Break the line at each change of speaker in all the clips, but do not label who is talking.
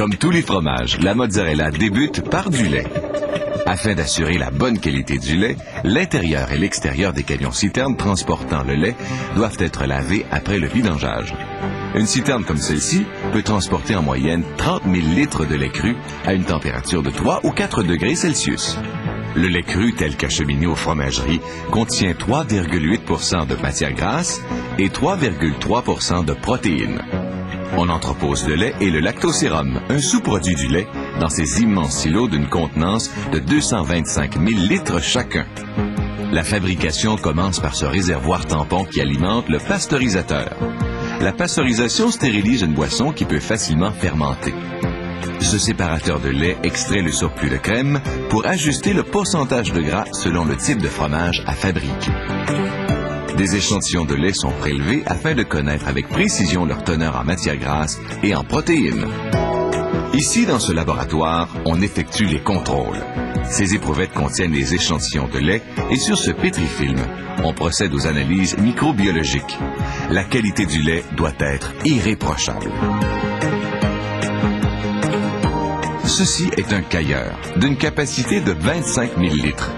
Comme tous les fromages, la mozzarella débute par du lait. Afin d'assurer la bonne qualité du lait, l'intérieur et l'extérieur des camions-citernes transportant le lait doivent être lavés après le vidangeage. Une citerne comme celle-ci peut transporter en moyenne 30 000 litres de lait cru à une température de 3 ou 4 degrés Celsius. Le lait cru, tel qu'acheminé aux fromageries, contient 3,8 % de matière grasse et 3,3 % de protéines. On entrepose le lait et le lactosérum, un sous-produit du lait, dans ces immenses silos d'une contenance de 225 000 litres chacun. La fabrication commence par ce réservoir tampon qui alimente le pasteurisateur. La pasteurisation stérilise une boisson qui peut facilement fermenter. Ce séparateur de lait extrait le surplus de crème pour ajuster le pourcentage de gras selon le type de fromage à fabriquer. Des échantillons de lait sont prélevés afin de connaître avec précision leur teneur en matière grasse et en protéines. Ici, dans ce laboratoire, on effectue les contrôles. Ces éprouvettes contiennent des échantillons de lait et sur ce pétrifilm, on procède aux analyses microbiologiques. La qualité du lait doit être irréprochable. Ceci est un cailleur d'une capacité de 25 000 litres.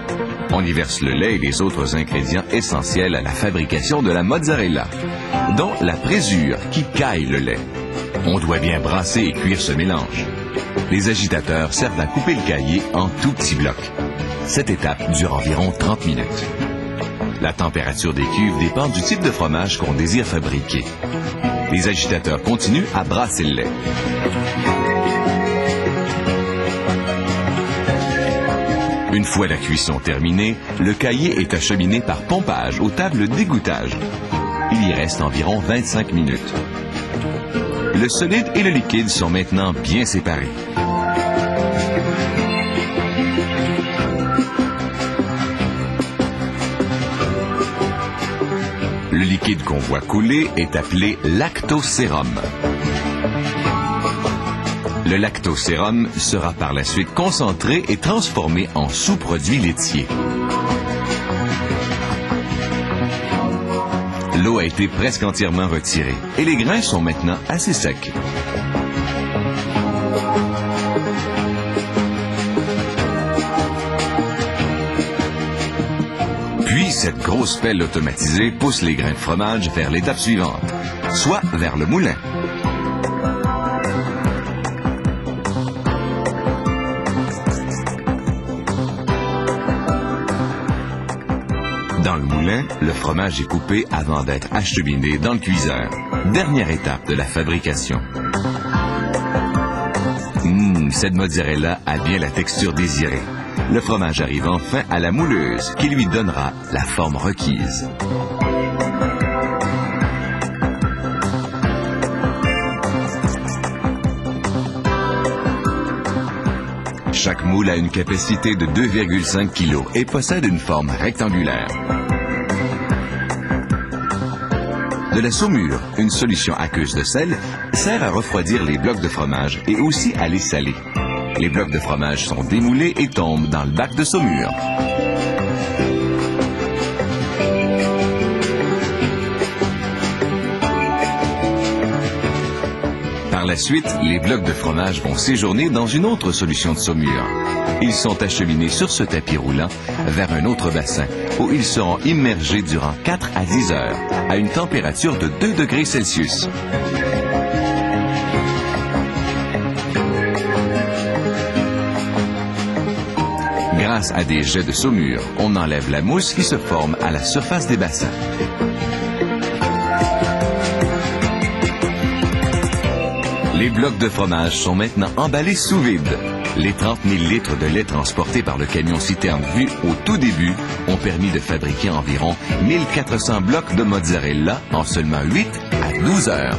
On y verse le lait et les autres ingrédients essentiels à la fabrication de la mozzarella, dont la présure qui caille le lait. On doit bien brasser et cuire ce mélange. Les agitateurs servent à couper le caillé en tout petits blocs. Cette étape dure environ 30 minutes. La température des cuves dépend du type de fromage qu'on désire fabriquer. Les agitateurs continuent à brasser le lait. Une fois la cuisson terminée, le caillé est acheminé par pompage aux tables d'égouttage. Il y reste environ 25 minutes. Le solide et le liquide sont maintenant bien séparés. Le liquide qu'on voit couler est appelé lactosérum. Le lactosérum sera par la suite concentré et transformé en sous-produit laitier. L'eau a été presque entièrement retirée et les grains sont maintenant assez secs. Puis, cette grosse pelle automatisée pousse les grains de fromage vers l'étape suivante, soit vers le moulin. Dans le moulin, le fromage est coupé avant d'être acheminé dans le cuiseur. Dernière étape de la fabrication. Cette mozzarella a bien la texture désirée. Le fromage arrive enfin à la mouleuse qui lui donnera la forme requise. Chaque moule a une capacité de 2,5 kg et possède une forme rectangulaire. De la saumure, une solution aqueuse de sel, sert à refroidir les blocs de fromage et aussi à les saler. Les blocs de fromage sont démoulés et tombent dans le bac de saumure. Par la suite, les blocs de fromage vont séjourner dans une autre solution de saumure. Ils sont acheminés sur ce tapis roulant vers un autre bassin où ils seront immergés durant 4 à 10 heures à une température de 2 degrés Celsius. Grâce à des jets de saumure, on enlève la mousse qui se forme à la surface des bassins. Les blocs de fromage sont maintenant emballés sous vide. Les 30 000 litres de lait transportés par le camion-citerne vu au tout début ont permis de fabriquer environ 1400 blocs de mozzarella en seulement 8 à 12 heures.